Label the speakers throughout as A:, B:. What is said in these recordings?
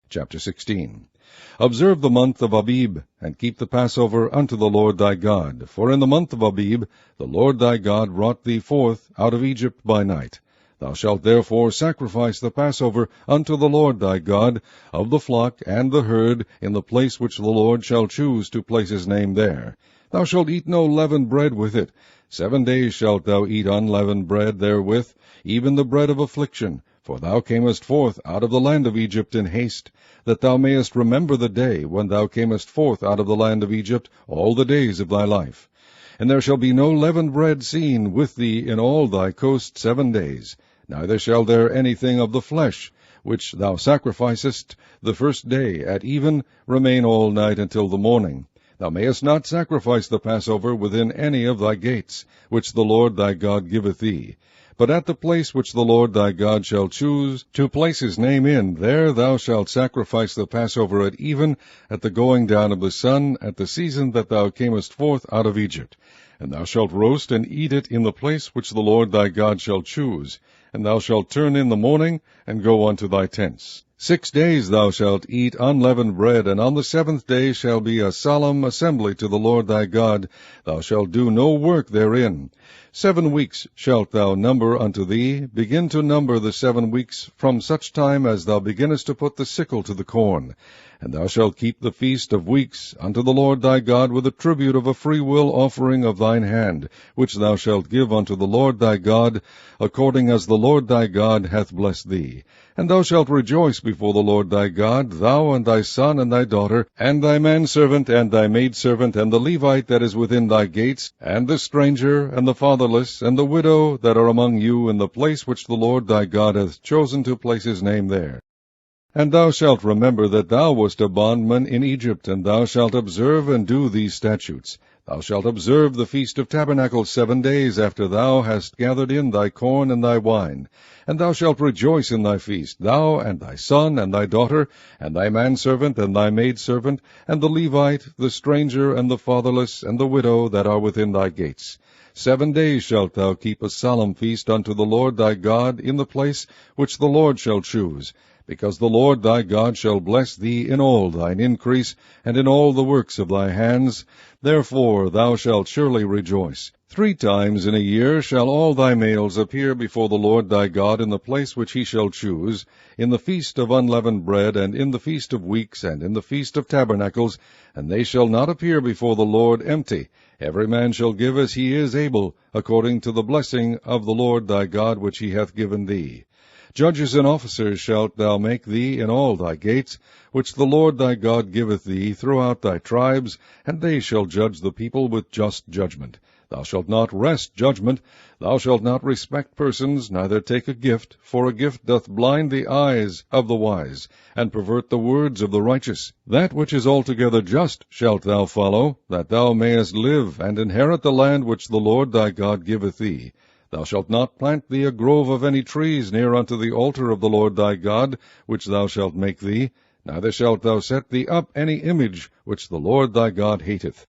A: Chapter 16. Observe the month of Abib, and keep the Passover unto the Lord thy God. For in the month of Abib the Lord thy God brought thee forth out of Egypt by night. Thou shalt therefore sacrifice the Passover unto the Lord thy God, of the flock and the herd, in the place which the Lord shall choose to place his name there. Thou shalt eat no leavened bread with it. 7 days shalt thou eat unleavened bread therewith, even the bread of affliction. For thou camest forth out of the land of Egypt in haste, that thou mayest remember the day when thou camest forth out of the land of Egypt all the days of thy life. And there shall be no leavened bread seen with thee in all thy coast 7 days, neither shall there anything of the flesh, which thou sacrificest the first day at even, remain all night until the morning. Thou mayest not sacrifice the Passover within any of thy gates, which the Lord thy God giveth thee. But at the place which the Lord thy God shall choose to place his name in, there thou shalt sacrifice the Passover at even, at the going down of the sun, at the season that thou camest forth out of Egypt. And thou shalt roast and eat it in the place which the Lord thy God shall choose. And thou shalt turn in the morning, and go unto thy tents. 6 days thou shalt eat unleavened bread, and on the 7th day shall be a solemn assembly to the Lord thy God. Thou shalt do no work therein. 7 weeks shalt thou number unto thee. Begin to number the 7 weeks from such time as thou beginnest to put the sickle to the corn. And thou shalt keep the feast of weeks unto the Lord thy God with a tribute of a freewill offering of thine hand, which thou shalt give unto the Lord thy God, according as the Lord thy God hath blessed thee. And thou shalt rejoice before the Lord thy God, thou and thy son and thy daughter, and thy manservant and thy maidservant, and the Levite that is within thy gates, and the stranger, and the fatherless, and the widow that are among you, in the place which the Lord thy God hath chosen to place his name there. And thou shalt remember that thou wast a bondman in Egypt, and thou shalt observe and do these statutes. Thou shalt observe the Feast of Tabernacles 7 days after thou hast gathered in thy corn and thy wine. And thou shalt rejoice in thy feast, thou and thy son and thy daughter, and thy manservant and thy maidservant, and the Levite, the stranger, and the fatherless, and the widow that are within thy gates. 7 days shalt thou keep a solemn feast unto the Lord thy God in the place which the Lord shall choose, because the Lord thy God shall bless thee in all thine increase, and in all the works of thy hands. Therefore thou shalt surely rejoice. 3 times in a year shall all thy males appear before the Lord thy God in the place which he shall choose, in the feast of unleavened bread, and in the feast of weeks, and in the feast of tabernacles, and they shall not appear before the Lord empty. Every man shall give as he is able, according to the blessing of the Lord thy God which he hath given thee. Judges and officers shalt thou make thee in all thy gates, which the Lord thy God giveth thee throughout thy tribes, and they shall judge the people with just judgment. Thou shalt not wrest judgment. Thou shalt not respect persons, neither take a gift, for a gift doth blind the eyes of the wise, and pervert the words of the righteous. That which is altogether just shalt thou follow, that thou mayest live, and inherit the land which the Lord thy God giveth thee. Thou shalt not plant thee a grove of any trees near unto the altar of the Lord thy God, which thou shalt make thee, neither shalt thou set thee up any image which the Lord thy God hateth.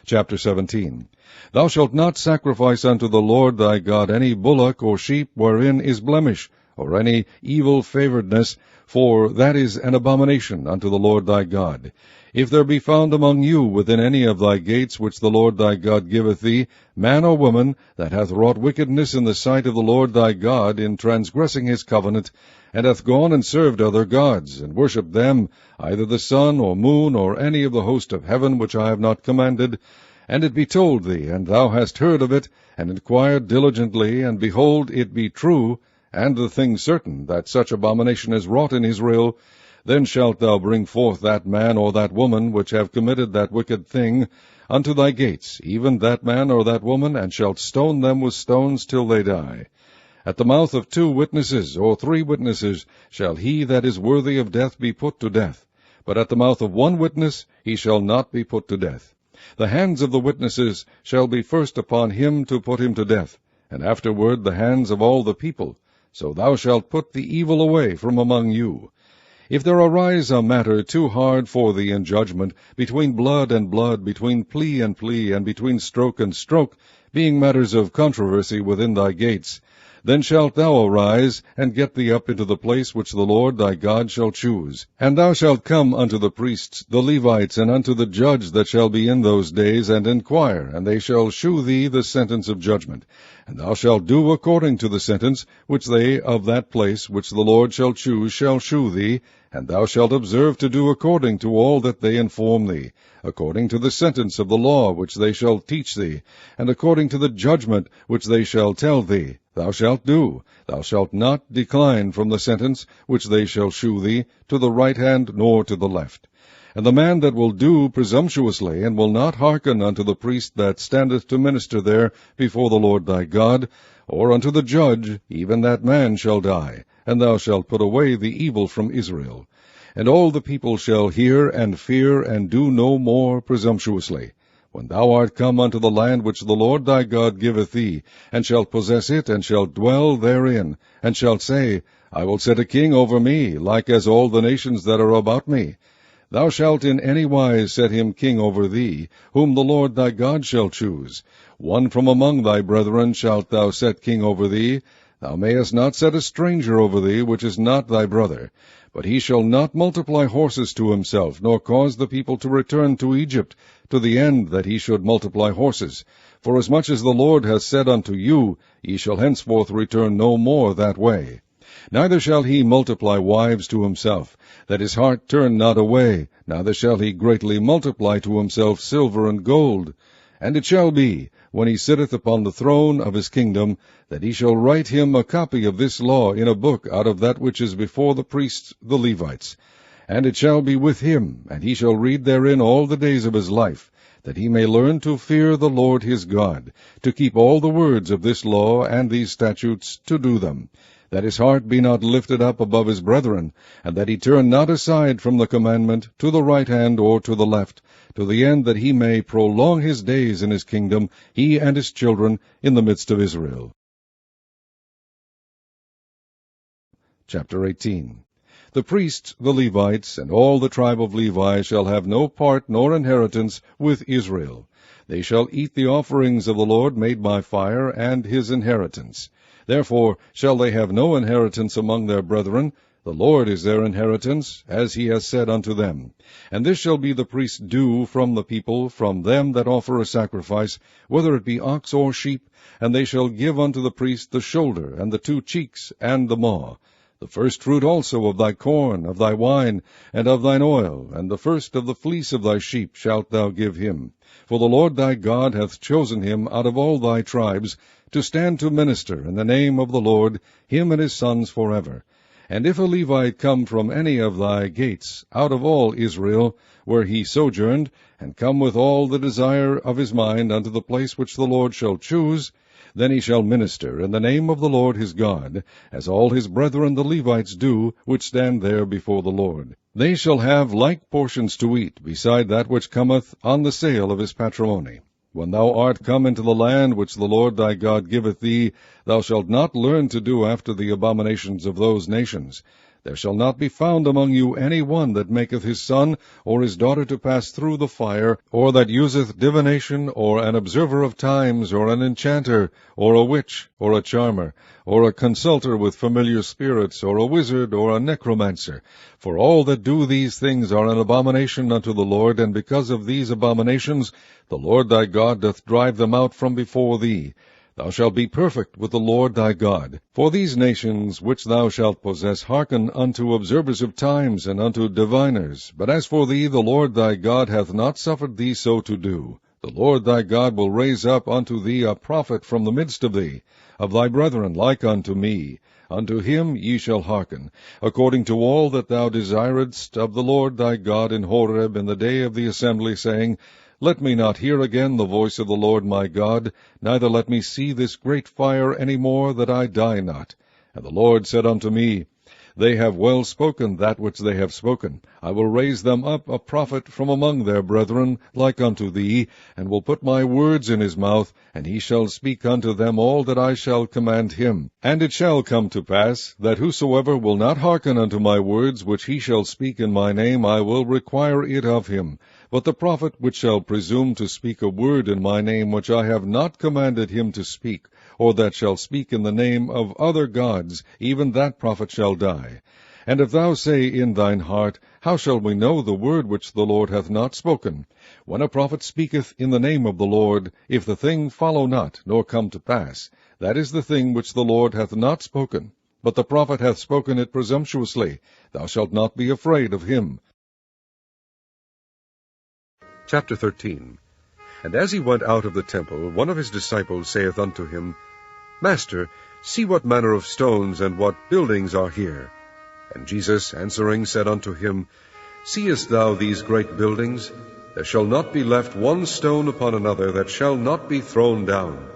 A: Chapter 17. Thou shalt not sacrifice unto the Lord thy God any bullock or sheep wherein is blemish, or any evil favoredness, for that is an abomination unto the Lord thy God. If there be found among you within any of thy gates which the Lord thy God giveth thee, man or woman, that hath wrought wickedness in the sight of the Lord thy God, in transgressing his covenant, and hath gone and served other gods, and worshipped them, either the sun or moon, or any of the host of heaven which I have not commanded, and it be told thee, and thou hast heard of it, and inquired diligently, and behold, it be true, and the thing certain, that such abomination is wrought in Israel, then shalt thou bring forth that man or that woman which have committed that wicked thing unto thy gates, even that man or that woman, and shalt stone them with stones till they die. At the mouth of 2 witnesses or 3 witnesses shall he that is worthy of death be put to death, but at the mouth of 1 witness he shall not be put to death. The hands of the witnesses shall be first upon him to put him to death, and afterward the hands of all the people. So thou shalt put the evil away from among you. If there arise a matter too hard for thee in judgment, between blood and blood, between plea, and between stroke and stroke, being matters of controversy within thy gates, Then shalt thou arise, and get thee up into the place which the Lord thy God shall choose. And thou shalt come unto the priests, the Levites, and unto the judge that shall be in those days, and inquire, and they shall shew thee the sentence of judgment. And thou shalt do according to the sentence which they of that place which the Lord shall choose shall shew thee, and thou shalt observe to do according to all that they inform thee, according to the sentence of the law which they shall teach thee, and according to the judgment which they shall tell thee. Thou shalt do. Thou shalt not decline from the sentence which they shall shew thee, to the right hand nor to the left. And the man that will do presumptuously, and will not hearken unto the priest that standeth to minister there before the Lord thy God, or unto the judge, even that man shall die, and thou shalt put away the evil from Israel. And all the people shall hear and fear, and do no more presumptuously. When thou art come unto the land which the Lord thy God giveth thee, and shalt possess it, and shalt dwell therein, and shalt say, I will set a king over me, like as all the nations that are about me. Thou shalt in any wise set him king over thee, whom the Lord thy God shall choose. One from among thy brethren shalt thou set king over thee. Thou mayest not set a stranger over thee, which is not thy brother. But he shall not multiply horses to himself, nor cause the people to return to Egypt, to the end that he should multiply horses. Forasmuch as the Lord hath said unto you, Ye shall henceforth return no more that way. Neither shall he multiply wives to himself, that his heart turn not away, neither shall he greatly multiply to himself silver and gold. And it shall be, when he sitteth upon the throne of his kingdom, that he shall write him a copy of this law in a book out of that which is before the priests the Levites. And it shall be with him, and he shall read therein all the days of his life, that he may learn to fear the Lord his God, to keep all the words of this law and these statutes, to do them, that his heart be not lifted up above his brethren, and that he turn not aside from the commandment to the right hand or to the left, to the end that he may prolong his days in his kingdom, he and his children, in the midst of Israel. Chapter 18. The priests, the Levites, and all the tribe of Levi shall have no part nor inheritance with Israel. They shall eat the offerings of the Lord made by fire, and his inheritance. Therefore shall they have no inheritance among their brethren. The Lord is their inheritance, as he has said unto them. And this shall be the priest's due from the people, from them that offer a sacrifice, whether it be ox or sheep, and they shall give unto the priest the shoulder, and the 2 cheeks, and the maw. The first fruit also of thy corn, of thy wine, and of thine oil, and the first of the fleece of thy sheep shalt thou give him. For the Lord thy God hath chosen him out of all thy tribes, to stand to minister in the name of the Lord, him and his sons forever. And if a Levite come from any of thy gates, out of all Israel, where he sojourned, and come with all the desire of his mind unto the place which the Lord shall choose, then he shall minister in the name of the Lord his God, as all his brethren the Levites do, which stand there before the Lord. They shall have like portions to eat, beside that which cometh on the sale of his patrimony. When thou art come into the land which the Lord thy God giveth thee, thou shalt not learn to do after the abominations of those nations. There shall not be found among you any one that maketh his son or his daughter to pass through the fire, or that useth divination, or an observer of times, or an enchanter, or a witch, or a charmer, or a consulter with familiar spirits, or a wizard, or a necromancer. For all that do these things are an abomination unto the Lord, and because of these abominations the Lord thy God doth drive them out from before thee. Thou shalt be perfect with the Lord thy God. For these nations which thou shalt possess hearken unto observers of times, and unto diviners. But as for thee, the Lord thy God hath not suffered thee so to do. The Lord thy God will raise up unto thee a prophet from the midst of thee, of thy brethren like unto me. Unto him ye shall hearken, according to all that thou desiredst of the Lord thy God in Horeb in the day of the assembly, saying, Let me not hear again the voice of the Lord my God, neither let me see this great fire any more, that I die not. And the Lord said unto me, They have well spoken that which they have spoken. I will raise them up a prophet from among their brethren, like unto thee, and will put my words in his mouth, and he shall speak unto them all that I shall command him. And it shall come to pass, that whosoever will not hearken unto my words which he shall speak in my name, I will require it of him. But the prophet which shall presume to speak a word in my name which I have not commanded him to speak, or that shall speak in the name of other gods, even that prophet shall die. And if thou say in thine heart, How shall we know the word which the Lord hath not spoken? When a prophet speaketh in the name of the Lord, if the thing follow not, nor come to pass, that is the thing which the Lord hath not spoken. But the prophet hath spoken it presumptuously. Thou shalt not be afraid of him.
B: Chapter 13. And as he went out of the temple, one of his disciples saith unto him, Master, see what manner of stones and what buildings are here. And Jesus answering said unto him, Seest thou these great buildings? There shall not be left one stone upon another that shall not be thrown down.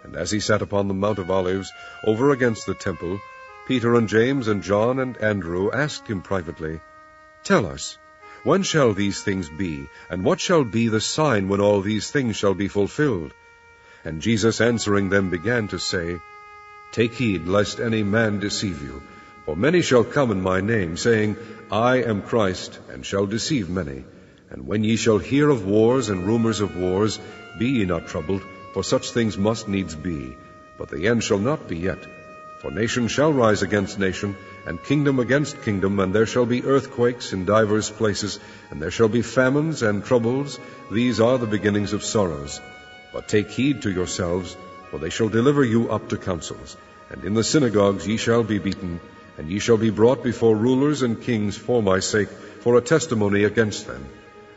B: And as he sat upon the Mount of Olives, over against the temple, Peter and James and John and Andrew asked him privately, Tell us, when shall these things be, and what shall be the sign when all these things shall be fulfilled? And Jesus answering them began to say, Take heed lest any man deceive you. For many shall come in my name, saying, I am Christ, and shall deceive many. And when ye shall hear of wars and rumors of wars, be ye not troubled, for such things must needs be. But the end shall not be yet. For nation shall rise against nation, and kingdom against kingdom, and there shall be earthquakes in divers places, and there shall be famines and troubles. These are the beginnings of sorrows. But take heed to yourselves, for they shall deliver you up to councils. And in the synagogues ye shall be beaten, and ye shall be brought before rulers and kings for my sake, for a testimony against them.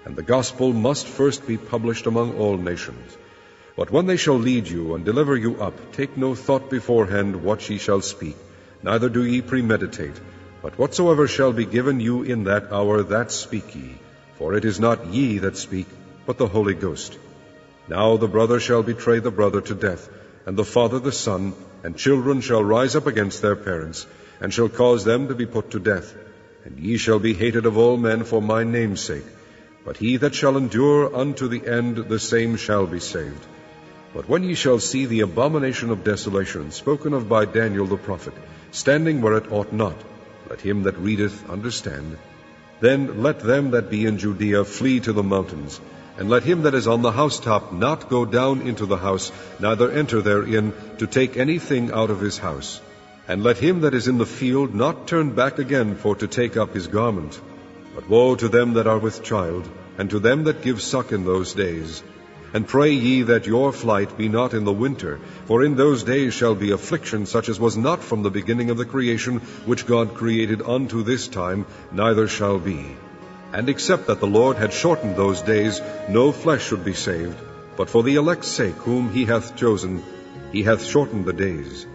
B: And the gospel must first be published among all nations. But when they shall lead you and deliver you up, take no thought beforehand what ye shall speak, neither do ye premeditate. But whatsoever shall be given you in that hour, that speak ye. For it is not ye that speak, but the Holy Ghost. Now the brother shall betray the brother to death, and the father the son, and children shall rise up against their parents, and shall cause them to be put to death. And ye shall be hated of all men for my name's sake. But he that shall endure unto the end, the same shall be saved. But when ye shall see the abomination of desolation, spoken of by Daniel the prophet, standing where it ought not, let him that readeth understand. Then let them that be in Judea flee to the mountains. And let him that is on the housetop not go down into the house, neither enter therein, to take anything out of his house. And let him that is in the field not turn back again for to take up his garment. But woe to them that are with child, and to them that give suck in those days. And pray ye that your flight be not in the winter, for in those days shall be affliction such as was not from the beginning of the creation which God created unto this time, neither shall be. And except that the Lord had shortened those days, no flesh should be saved. But for the elect's sake whom he hath chosen, he hath shortened the days.